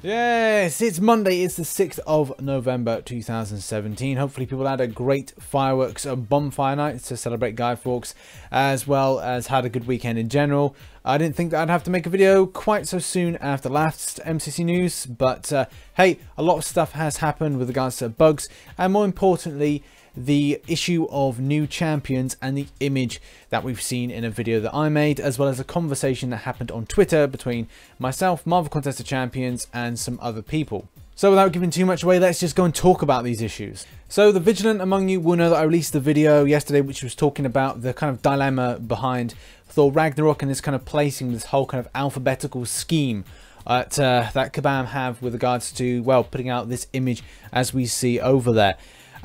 Yes, it's Monday. It's the 6th of November 2017. Hopefully people had a great fireworks bonfire night to celebrate Guy Fawkes, as well as had a good weekend in general. I didn't think that I'd have to make a video quite so soon after last MCC news, but hey, a lot of stuff has happened with regards to bugs, and more importantly, the issue of new champions and the image that we've seen in a video that I made, as well as a conversation that happened on Twitter between myself, Marvel Contest of Champions, and some other people. So without giving too much away, let's just go and talk about these issues. So the vigilant among you will know that I released the video yesterday which was talking about the kind of dilemma behind Thor Ragnarok and this kind of placing this whole kind of alphabetical scheme that Kabam have with regards to, well, putting out this image as we see over there.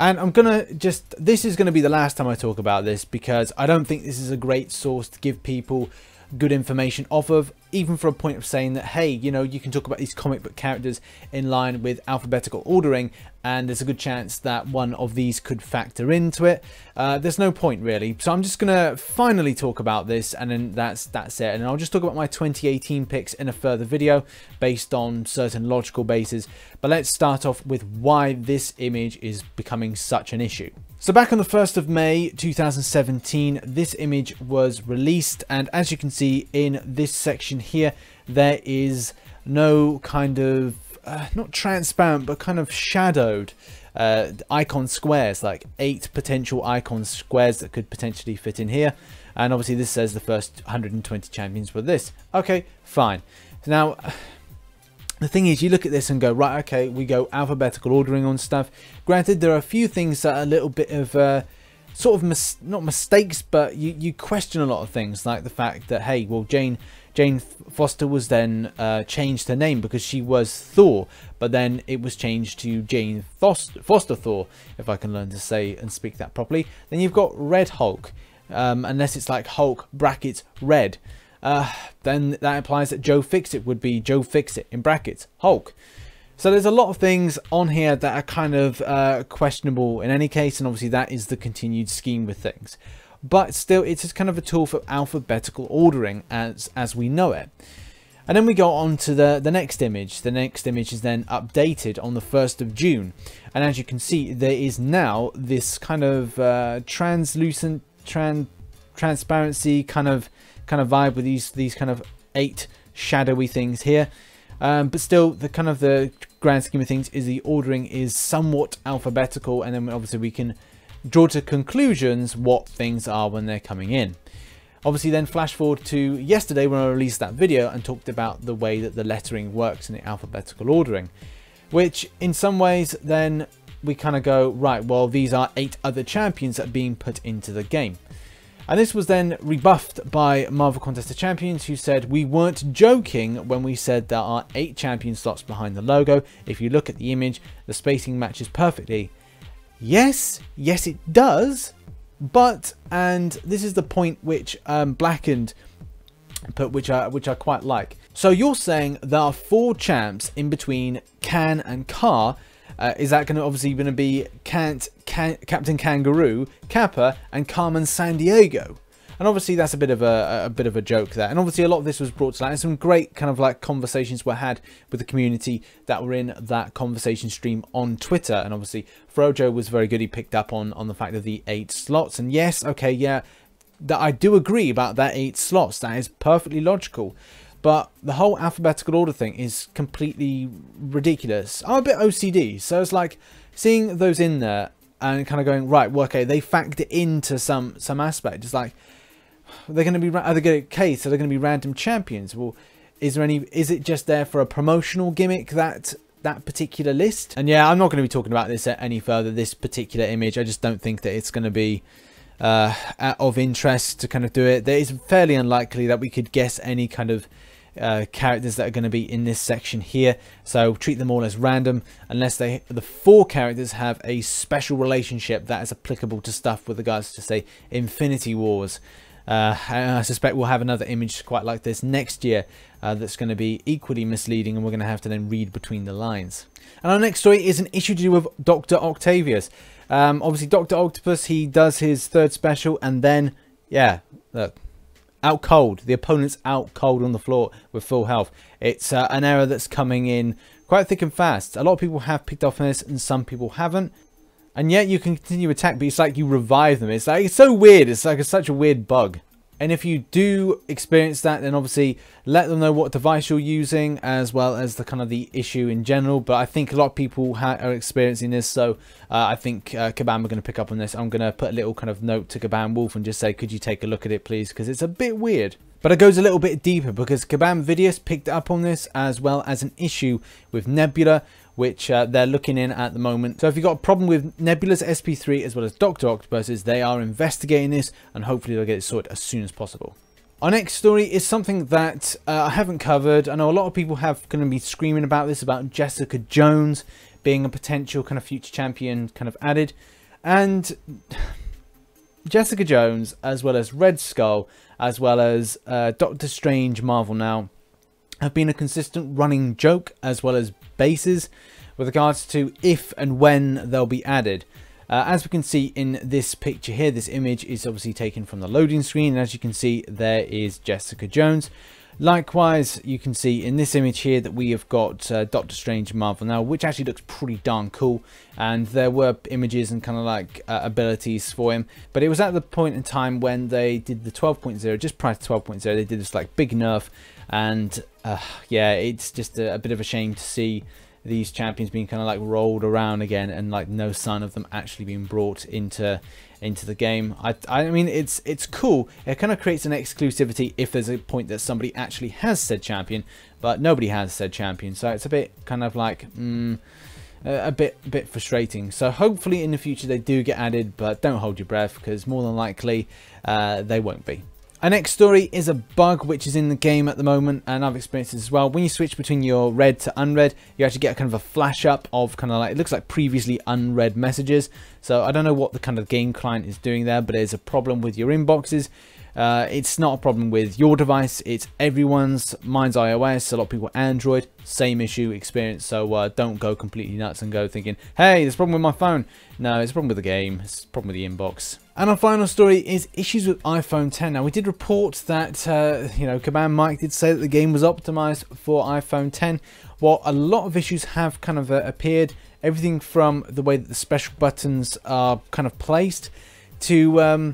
And I'm gonna this is gonna be the last time I talk about this, because I don't think this is a great source to give people good information off of, even for a point of saying that, hey, you know, you can talk about these comic book characters in line with alphabetical ordering, and there's a good chance that one of these could factor into it. There's no point really, so I'm just gonna finally talk about this, and then that's it. And I'll just talk about my 2018 picks in a further video based on certain logical bases. But let's start off with why this image is becoming such an issue. So back on the 1st of May 2017, this image was released, and as you can see in this section here, there is no kind of not transparent but kind of shadowed icon squares, like 8 potential icon squares that could potentially fit in here. And obviously this says the first 120 champions were this. Okay, fine. So now the thing is, you look at this and go, right, okay, we go alphabetical ordering on stuff. Granted, there are a few things that are a little bit of sort of not mistakes, but you question a lot of things, like the fact that, hey, well, Jane Foster was then changed her name because she was Thor, but then it was changed to Jane Foster Thor, if I can learn to say and speak that properly. Then you've got Red Hulk, unless it's like Hulk brackets Red. Then that implies that Joe Fixit would be Joe Fixit in brackets Hulk. So there's a lot of things on here that are kind of questionable in any case, and obviously that is the continued scheme with things. But still, it's just kind of a tool for alphabetical ordering as we know it. And then we go on to the next image. The next image is then updated on the 1st of June. And as you can see, there is now this kind of translucent, transparency kind of vibe with these kind of 8 shadowy things here. But still, the grand scheme of things is the ordering is somewhat alphabetical, and then obviously we can draw to conclusions what things are when they're coming in. Obviously then flash forward to yesterday when I released that video and talked about the way that the lettering works in the alphabetical ordering, which in some ways then we kind of go, right, well, these are 8 other champions that are being put into the game. And this was then rebuffed by Marvel Contest of Champions, who said we weren't joking when we said there are 8 champion slots behind the logo. If you look at the image, the spacing matches perfectly. Yes, it does. But, and this is the point which Blackened put, which I quite like. So you're saying there are 4 champs in between Can and Car. Is that going to obviously going to be Captain Kangaroo, Kappa, and Carmen Sandiego? And obviously that's a bit of a joke there. And obviously a lot of this was brought to light, and some great kind of like conversations were had with the community that were in that conversation stream on Twitter. And obviously Frojo was very good. He picked up on the fact of the 8 slots. And yes, okay, yeah, that I do agree about that 8 slots. That is perfectly logical. But the whole alphabetical order thing is completely ridiculous. I'm a bit OCD, so it's like seeing those in there and kind of going, right, well, okay, they factor into some aspect. It's like, they're going to be, are they going to case? Are they going to be random champions? Well, is it just there for a promotional gimmick, that particular list? And yeah, I'm not going to be talking about this any further, this particular image. I just don't think that it's going to be of interest to kind of do it. There is fairly unlikely that we could guess any kind of characters that are going to be in this section here, so treat them all as random unless the 4 characters have a special relationship that is applicable to stuff with regards to, say, Infinity Wars. I suspect we'll have another image quite like this next year that's going to be equally misleading, and we're going to have to then read between the lines. And our next story is an issue to do with Dr. Octavius. Obviously Dr. Octopus, he does his 3rd special, and then, yeah, look, out cold. The opponent's out cold on the floor with full health. It's an error that's coming in quite thick and fast. A lot of people have picked up on this and some people haven't. And yet you can continue attack, but it's like you revive them. It's like, it's so weird. It's like such a weird bug. And if you do experience that, then obviously let them know what device you're using, as well as the kind of the issue in general. But I think a lot of people are experiencing this, so I think Kabam are going to pick up on this. I'm going to put a little kind of note to Kabam Wolf and just say, could you take a look at it, please? Because it's a bit weird. But it goes a little bit deeper, because Kabam Vidius picked up on this, as well as an issue with Nebula, which they're looking in at the moment. So if you've got a problem with Nebula's SP3 as well as Dr. Octopus's, they are investigating this, and hopefully they'll get it sorted as soon as possible. Our next story is something that I haven't covered. I know a lot of people have going to be screaming about this, about Jessica Jones being a potential kind of future champion kind of added. And Jessica Jones, as well as Red Skull, as well as Doctor Strange Marvel Now, have been a consistent running joke, as well as bases, with regards to if and when they'll be added. As we can see in this picture here, this image is obviously taken from the loading screen, and as you can see, there is Jessica Jones. Likewise, you can see in this image here that we have got Doctor Strange Marvel Now, which actually looks pretty darn cool, and there were images and kind of like abilities for him, but it was at the point in time when they did the 12.0, just prior to 12.0, they did this like big nerf, and yeah, it's just a bit of a shame to see these champions being kind of like rolled around again, and like no sign of them actually being brought into the game. I mean, it's cool. It kind of creates an exclusivity if there's a point that somebody actually has said champion, but nobody has said champion, so it's a bit kind of like a bit frustrating. So hopefully in the future they do get added, but don't hold your breath, because more than likely they won't be. Our next story is a bug which is in the game at the moment, and I've experienced this as well. When you switch between your red to unread, you actually get a kind of a flash up of kind of like, it looks like previously unread messages. So I don't know what the kind of game client is doing there, but there's a problem with your inboxes. It's not a problem with your device, it's everyone's. Mine's iOS, a lot of people Android, same issue experience. So don't go completely nuts and go thinking, hey, there's a problem with my phone. No, it's a problem with the game, it's a problem with the inbox. And our final story is issues with iPhone 10. Now, we did report that, you know, Kabam Mike did say that the game was optimized for iPhone 10. Well, a lot of issues have kind of appeared. Everything from the way that the special buttons are kind of placed to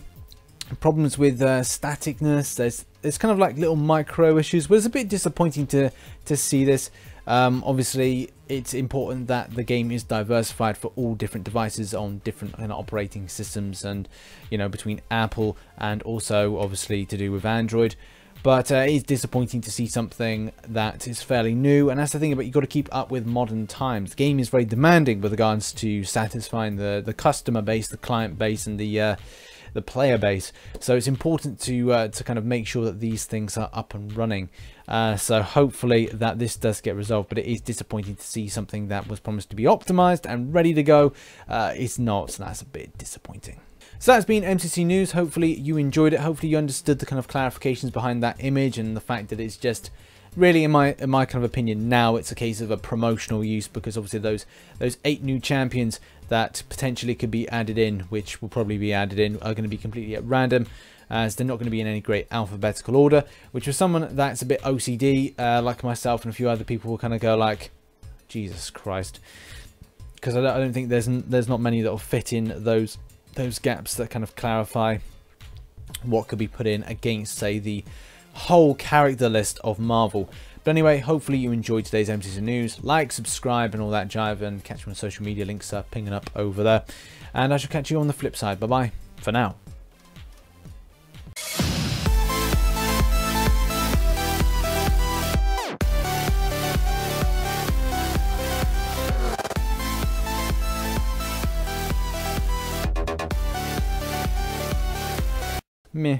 problems with staticness. There's kind of like little micro issues, but it's a bit disappointing to see this. Obviously, it's important that the game is diversified for all different devices on different operating systems, and you know, between Apple and also obviously to do with Android. But it is disappointing to see something that is fairly new, and that's the thing about, you've got to keep up with modern times. The game is very demanding with regards to satisfying the customer base, the client base, and the player base. So it's important to kind of make sure that these things are up and running. So hopefully that this does get resolved, but it is disappointing to see something that was promised to be optimized and ready to go. It's not, so that's a bit disappointing. So that's been MCC News. Hopefully you enjoyed it. Hopefully you understood the kind of clarifications behind that image, and the fact that it's just really, in my kind of opinion, now it's a case of a promotional use, because obviously those 8 new champions that potentially could be added in, which will probably be added in, are going to be completely at random, as they're not going to be in any great alphabetical order, which for someone that's a bit OCD like myself and a few other people will kind of go like, Jesus Christ, because I don't think there's not many that will fit in those gaps that kind of clarify what could be put in against, say, the whole character list of Marvel. But anyway, hopefully you enjoyed today's MCC News. Like, subscribe and all that jive, and catch me on social media. Links are pinging up over there, and I shall catch you on the flip side. Bye bye for now. Meh.